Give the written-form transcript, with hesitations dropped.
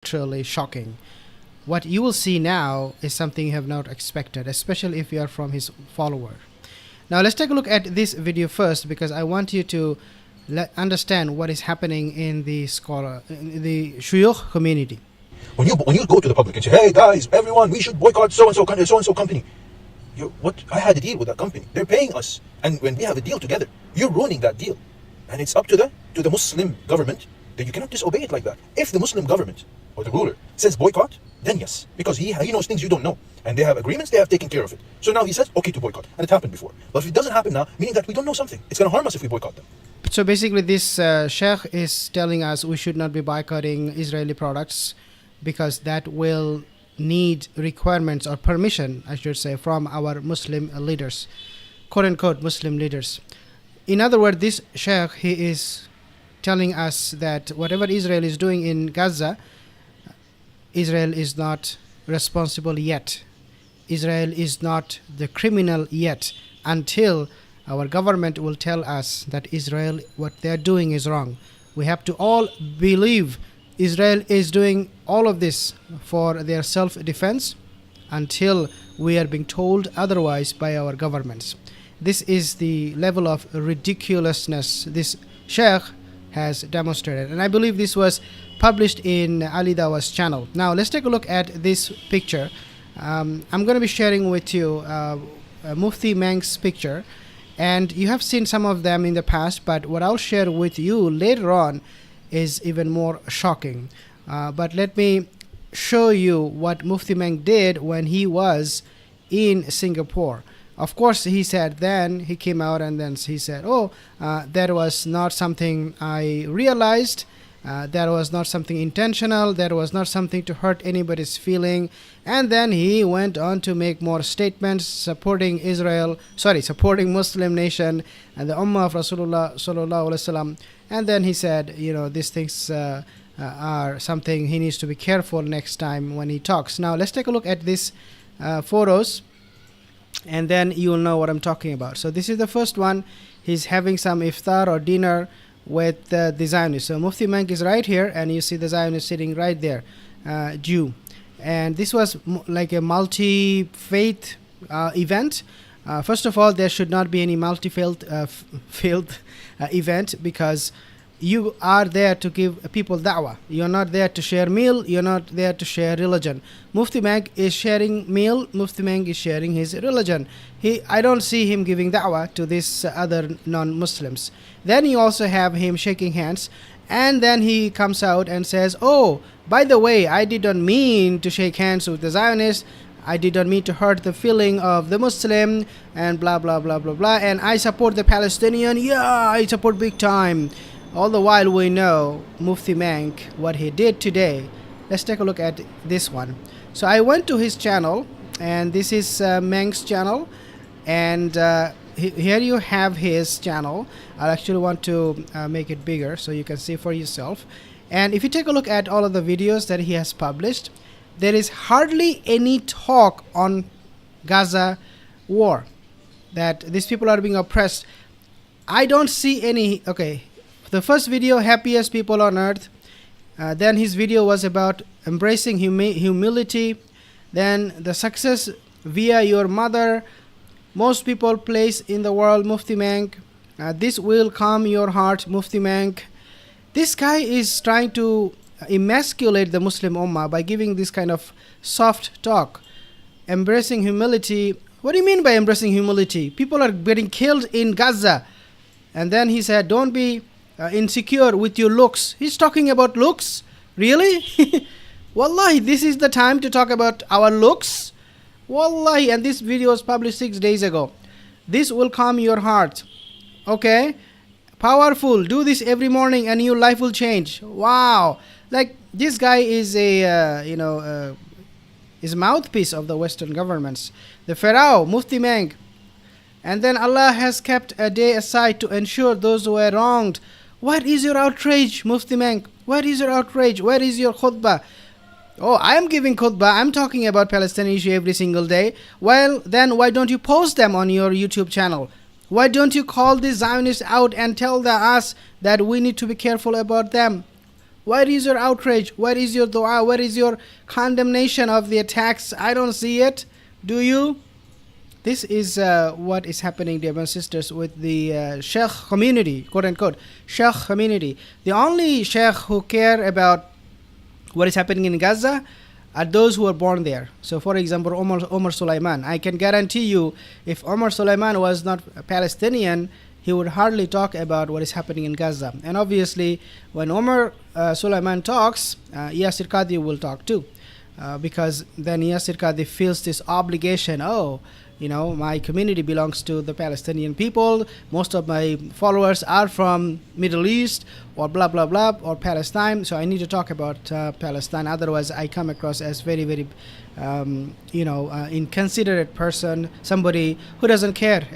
truly shocking. What you will see now is something you have not expected, especially if you are from his follower. Now let's take a look at this video first, because I want you to understand what is happening in the shuyukh community. When you go to the public and say, hey guys, everyone, we should boycott so and so company. I had a deal with that company. They're paying us, and when we have a deal together, you're ruining that deal, and it's up to the Muslim government that you cannot disobey it like that. If the Muslim government or the ruler says boycott, then yes, because he knows things you don't know, and they have agreements, they have taken care of it. So now he says okay to boycott, and it happened before. But if it doesn't happen now, meaning that we don't know something, it's going to harm us if we boycott them. So basically, this sheikh is telling us we should not be boycotting Israeli products because that will need requirements or permission, I should say, from our Muslim leaders, quote unquote Muslim leaders. In other words, this sheikh, he is telling us that whatever Israel is doing in Gaza, Israel is not responsible yet. Israel is not the criminal yet, until our government will tell us that Israel, what they are doing is wrong. We have to all believe Israel is doing all of this for their self-defense until we are being told otherwise by our governments. This is the level of ridiculousness this sheikh has demonstrated, and I believe this was published in Ali Dawa's channel. Now let's take a look at this picture. I'm going to be sharing with you Mufti Menk's picture, and you have seen some of them in the past, but what I'll share with you later on is even more shocking. But let me show you what Mufti Menk did when he was in Singapore. Of course, he said then, he came out and then he said, that was not something I realized, that was not something intentional, that was not something to hurt anybody's feeling. And then he went on to make more statements supporting supporting Muslim nation and the Ummah of Rasulullah sallallahu alaihi wasallam. And then he said, these things are something he needs to be careful next time when he talks. Now let's take a look at these photos, and then you will know what I'm talking about. So this is the first one. He's having some iftar or dinner with the Zionist. So Mufti Menk is right here, and you see the Zionist sitting right there, Jew. And this was like a multi-faith event. First of all, there should not be any multi-faith event, because you are there to give people da'wah. You're not there to share meal. You're not there to share religion. Mufti Menk is sharing meal. Mufti Menk is sharing his religion. I don't see him giving da'wah to these other non-Muslims. Then you also have him shaking hands, and then he comes out and says, oh, by the way, I did not mean to shake hands with the Zionists. I did not mean to hurt the feeling of the Muslim, and blah, blah, blah, blah, blah. And I support the Palestinian. Yeah, I support big time. All the while we know Mufti Menk, what he did today. Let's take a look at this one. So I went to his channel, and this is Menk's channel. And here you have his channel. I actually want to make it bigger so you can see for yourself. And if you take a look at all of the videos that he has published, there is hardly any talk on Gaza war, that these people are being oppressed. I don't see any. Okay, the first video, happiest people on earth. Then his video was about embracing humility. Then the success via your mother. Most people place in the world, Mufti Menk. This will calm your heart, Mufti Menk. This guy is trying to emasculate the Muslim Ummah by giving this kind of soft talk. Embracing humility. What do you mean by embracing humility? People are getting killed in Gaza. And then he said, don't be insecure with your looks. He's talking about looks? Really? Wallahi, this is the time to talk about our looks? Wallahi, and this video was published 6 days ago. This will calm your heart. Okay? Powerful. Do this every morning and your life will change. Wow. Like, this guy is is mouthpiece of the Western governments. The Pharaoh, Mufti Menk. And then Allah has kept a day aside to ensure those who were wronged. What is your outrage, Mufti Menk? What is your outrage? Where is your khutbah? Oh, I am giving khutbah. I'm talking about Palestinian issue every single day. Well, then why don't you post them on your YouTube channel? Why don't you call the Zionists out and tell us that we need to be careful about them? Where is your outrage? Where is your dua? Where is your condemnation of the attacks? I don't see it. Do you? This is what is happening, dear brothers and sisters, with the Sheikh community, quote unquote, Sheikh community. The only Sheikh who care about what is happening in Gaza are those who are born there. So, for example, Omar Sulaiman. I can guarantee you, if Omar Sulaiman was not a Palestinian, he would hardly talk about what is happening in Gaza. And obviously, when Omar Sulaiman talks, Yasir Qadhi will talk too. Because then Yasir Qadhi feels this obligation, my community belongs to the Palestinian people. Most of my followers are from Middle East or blah, blah, blah, or Palestine. So I need to talk about Palestine. Otherwise, I come across as very, very, inconsiderate person, somebody who doesn't care